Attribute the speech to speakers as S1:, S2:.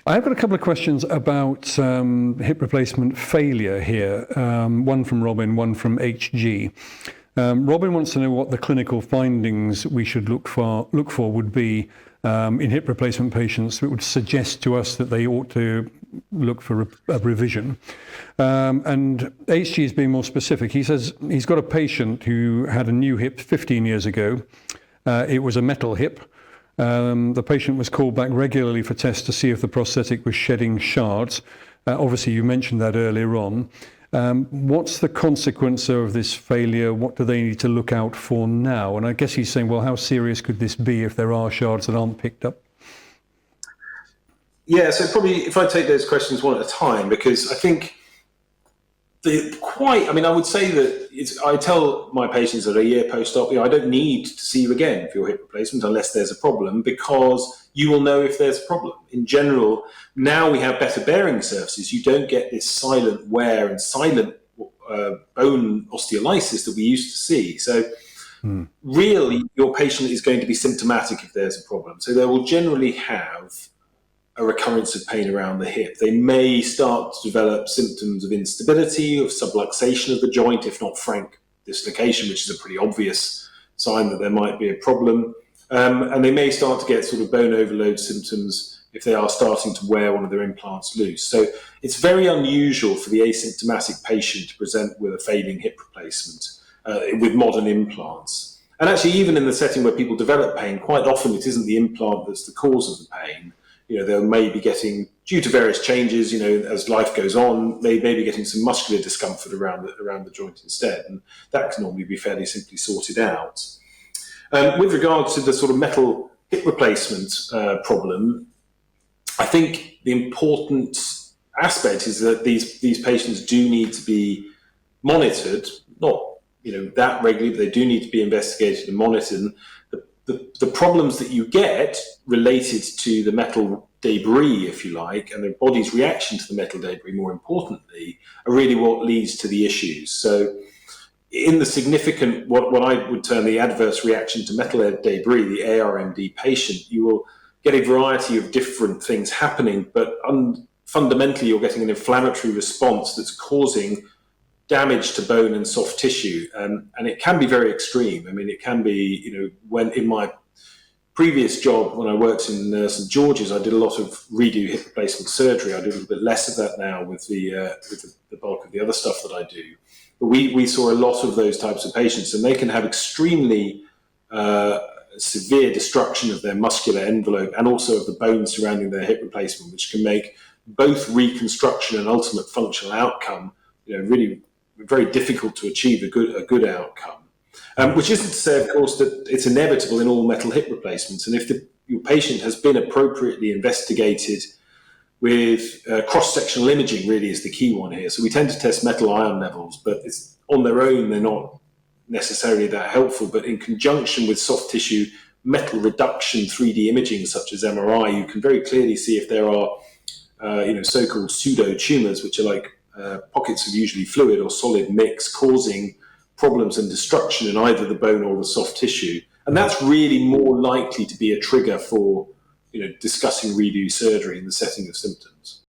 S1: I've got a couple of questions about hip replacement failure here, one from Robin, one from HG. Robin wants to know what the clinical findings we should look for would be in hip replacement patients that would suggest to us that they ought to look for a revision. And HG is being more specific. He says he's got a patient who had a new hip 15 years ago. It was a metal hip. The patient was called back regularly for tests to see if the prosthetic was shedding shards. Obviously, you mentioned that earlier on. What's the consequence of this failure? What do they need to look out for now? And I guess he's saying, well, how serious could this be if there are shards that aren't picked up?
S2: Yeah, so probably if I take those questions one at a time, because I think I would say that I tell my patients that a year post-op, I don't need to see you again for your hip replacement unless there's a problem, because you will know if there's a problem. In general, now we have better bearing surfaces. You don't get this silent wear and silent bone osteolysis that we used to see. So really, your patient is going to be symptomatic if there's a problem. So they will generally have a recurrence of pain around the hip. They may start to develop symptoms of instability, of subluxation of the joint, if not frank dislocation, which is a pretty obvious sign that there might be a problem. And they may start to get sort of bone overload symptoms if they are starting to wear one of their implants loose. So it's very unusual for the asymptomatic patient to present with a failing hip replacement with modern implants. And actually, even in the setting where people develop pain, quite often it isn't the implant that's the cause of the pain. They may be getting, due to various changes, as life goes on, they may be getting some muscular discomfort around the joint instead, and that can normally be fairly simply sorted out. With regard to the sort of metal hip replacement problem, I think the important aspect is that these patients do need to be monitored, not that regularly, but they do need to be investigated and monitored. The problems that you get related to the metal debris, if you like, and the body's reaction to the metal debris, more importantly, are really what leads to the issues. So in the significant, what I would term the adverse reaction to metal debris, the ARMD patient, you will get a variety of different things happening, but fundamentally you're getting an inflammatory response that's causing damage to bone and soft tissue, and it can be very extreme. I mean, it can be, when in my previous job, when I worked in St George's, I did a lot of redo hip replacement surgery. I do a little bit less of that now with the bulk of the other stuff that I do. But we saw a lot of those types of patients, and they can have extremely severe destruction of their muscular envelope and also of the bone surrounding their hip replacement, which can make both reconstruction and ultimate functional outcome, really very difficult to achieve a good outcome. Which isn't to say, of course, that it's inevitable in all metal hip replacements. And if your patient has been appropriately investigated with cross-sectional imaging, really is the key one here. So we tend to test metal ion levels, but it's on their own, they're not necessarily that helpful. But in conjunction with soft tissue metal reduction 3D imaging, such as MRI, you can very clearly see if there are so-called pseudo tumors, which are like pockets of usually fluid or solid mix causing problems and destruction in either the bone or the soft tissue. And that's really more likely to be a trigger for discussing redo surgery in the setting of symptoms.